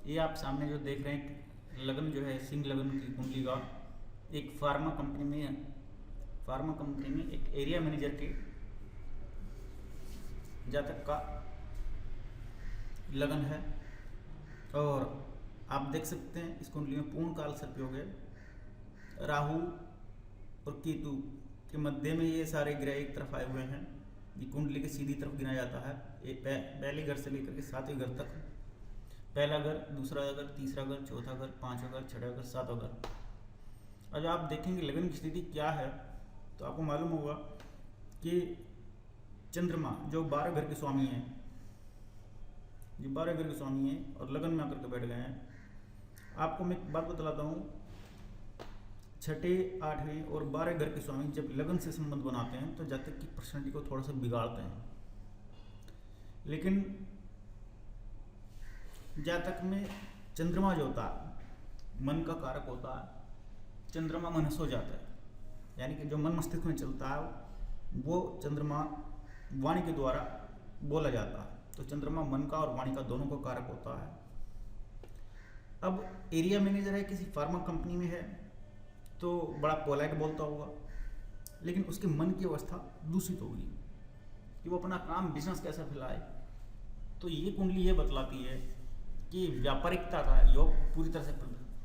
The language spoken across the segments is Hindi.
ये आप सामने जो देख रहे हैं लगन जो है सिंह लगन की कुंडली का एक फार्मा कंपनी में एक एरिया मैनेजर के जातक का लगन है। और आप देख सकते हैं इस कुंडली में पूर्ण काल सर्पयोग है, राहु और केतु के मध्य में ये सारे ग्रह एक तरफ आए हुए हैं। ये कुंडली के सीधी तरफ गिना जाता है, पहले घर से लेकर के 7वें घर तक। पहला घर, दूसरा घर, तीसरा घर, चौथा घर, 5वां घर, 6वां घर, 7वां घर। और जब आप देखेंगे लगन की स्थिति क्या है तो आपको मालूम होगा कि चंद्रमा जो 12 घर के स्वामी हैं, जो 12 घर के स्वामी हैं और लगन में आकर के बैठ गए हैं। आपको मैं एक बात बतलाता हूँ, 6, 8वें और 12 घर के स्वामी जब लगन से संबंध बनाते हैं तो जातक की पर्सनैलिटी को थोड़ा सा बिगाड़ते हैं। लेकिन जातक में चंद्रमा जो होता है मन का कारक होता है, चंद्रमा मनस हो जाता है, यानी कि जो मन मस्तिष्क में चलता है वो चंद्रमा वाणी के द्वारा बोला जाता है। तो चंद्रमा मन का और वाणी का दोनों का कारक होता है। अब एरिया मैनेजर है, किसी फार्मा कंपनी में है तो बड़ा पोलाइट बोलता होगा, लेकिन उसके मन की अवस्था दूषित होगी कि वो अपना काम बिजनेस कैसे फैलाए। तो ये कुंडली ये बतलाती है कि व्यापारिकता का योग पूरी तरह से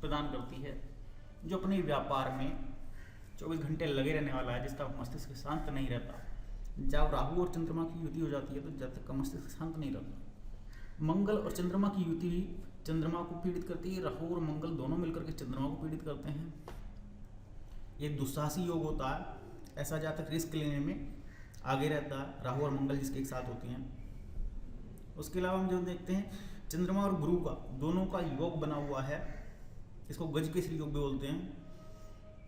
प्रदान करती है। जो अपने व्यापार में 24 घंटे लगे रहने वाला है, जिसका मस्तिष्क शांत नहीं रहता। जब राहु और चंद्रमा की युति हो जाती है तो जातक का मस्तिष्क शांत नहीं रहता। मंगल और चंद्रमा की युति भी चंद्रमा को पीड़ित करती है, राहु और मंगल दोनों मिलकर के चंद्रमा को पीड़ित करते हैं। ये दुस्साहसी योग होता है, ऐसा जातक रिस्क लेने में आगे रहता है, राहु और मंगल जिसके एक साथ होती हैं। उसके अलावा हम जो देखते हैं चंद्रमा और गुरु का दोनों का योग बना हुआ है, इसको गज केसरी योग भी बोलते हैं।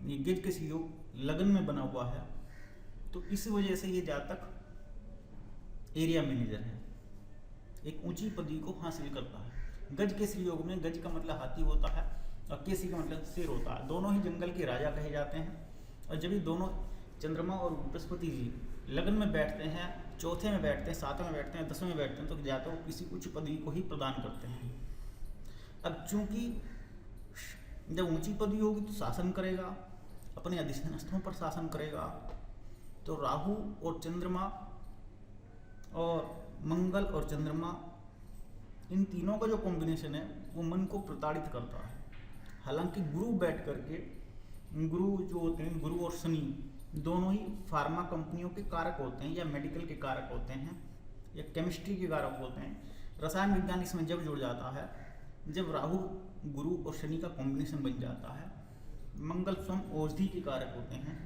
ये गज केसरी योग लगन में बना हुआ है, तो इस वजह से ये जातक एरिया मैनेजर है, एक ऊंची पदवी को हासिल करता है। गज केसरी योग में गज का मतलब हाथी होता है और केसरी का मतलब शेर होता है। दोनों ही जंगल के राजा कहे जाते हैं। और जब ये दोनों चंद्रमा और बृहस्पति जी लगन में बैठते हैं, चौथे में बैठते हैं, 7वें में बैठते हैं, 10वें में बैठते हैं, तो जातक किसी उच्च पदवी को ही प्रदान करते हैं। अब चूंकि जब ऊंची पदवी होगी तो शासन करेगा, अपने अधिष्ठान पर शासन करेगा। तो राहु और चंद्रमा और मंगल और चंद्रमा, इन तीनों का जो कॉम्बिनेशन है वो मन को प्रताड़ित करता है। हालांकि गुरु बैठ करके, गुरु जो होते हैं, गुरु और शनि दोनों ही फार्मा कंपनियों के कारक होते हैं, या मेडिकल के कारक होते हैं, या केमिस्ट्री के कारक होते हैं। रसायन विज्ञान इसमें जब जुड़ जाता है, जब राहु, गुरु और शनि का कॉम्बिनेशन बन जाता है। मंगल स्वयं औषधि के कारक होते हैं।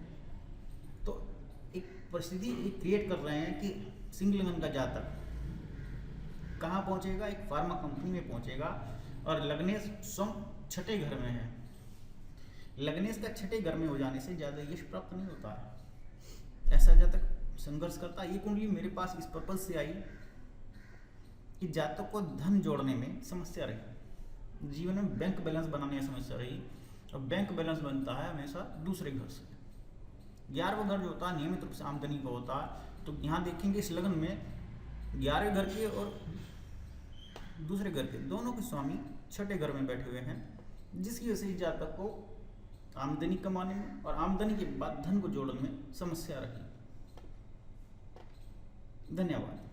तो एक परिस्थिति एक क्रिएट कर रहे हैं कि सिंह लगन का जातक कहाँ पहुंचेगा, एक फार्मा कंपनी में पहुंचेगा। और लग्नेश स्वयं 6ठे घर में है। लग्नेश का 6ठे घर में हो जाने से ज़्यादा यश प्राप्त नहीं होता है, ऐसा जातक संघर्ष करता है। ये कुंडली मेरे पास इस पर्पज से आई कि जातक को धन जोड़ने में समस्या रही, जीवन में बैंक बैलेंस बनाने में समस्या रही। और बैंक बैलेंस बनता है हमेशा दूसरे घर से। 11वां घर जो होता है नियमित रूप से आमदनी का होता है। तो यहाँ देखेंगे इस लगन में 11वें घर के और दूसरे घर के दोनों के स्वामी 6ठे घर में बैठे हुए हैं, जिसकी वजह से इस जातक को आमदनी कमाने में और आमदनी के बाद धन को जोड़ने में समस्या रही। धन्यवाद।